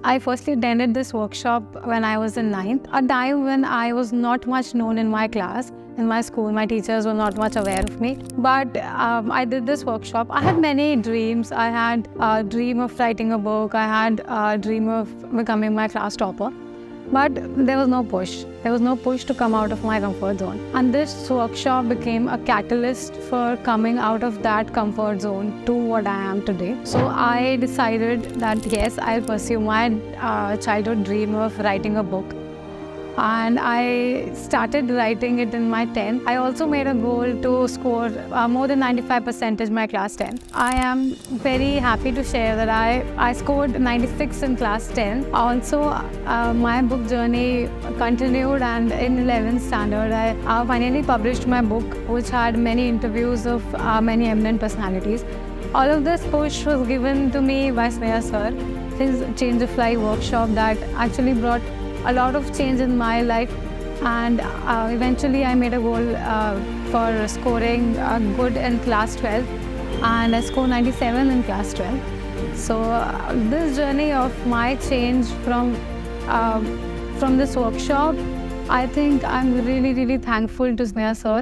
I firstly attended this workshop when I was in ninth, a time when I was not much known in my class. In my school, my teachers were not much aware of me. But I did this workshop. I had many dreams. I had a dream of writing a book. I had a dream of becoming my class topper. But there was no push. There was no push to come out of my comfort zone. And this workshop became a catalyst for coming out of that comfort zone to what I am today. So I decided that yes, I'll pursue my childhood dream of writing a book. And I started writing it in my 10th. I also made a goal to score more than 95% in my class 10. I am very happy to share that I scored 96 in class 10. Also, my book journey continued, and in 11th standard, I finally published my book, which had many interviews of many eminent personalities. All of this push was given to me by Sneha sir, his Change of Life workshop that actually brought a lot of change in my life, and eventually I made a goal for scoring good in class 12, and I scored 97 in class 12. So this journey of my change from this workshop, I think I'm really thankful to Sneha sir.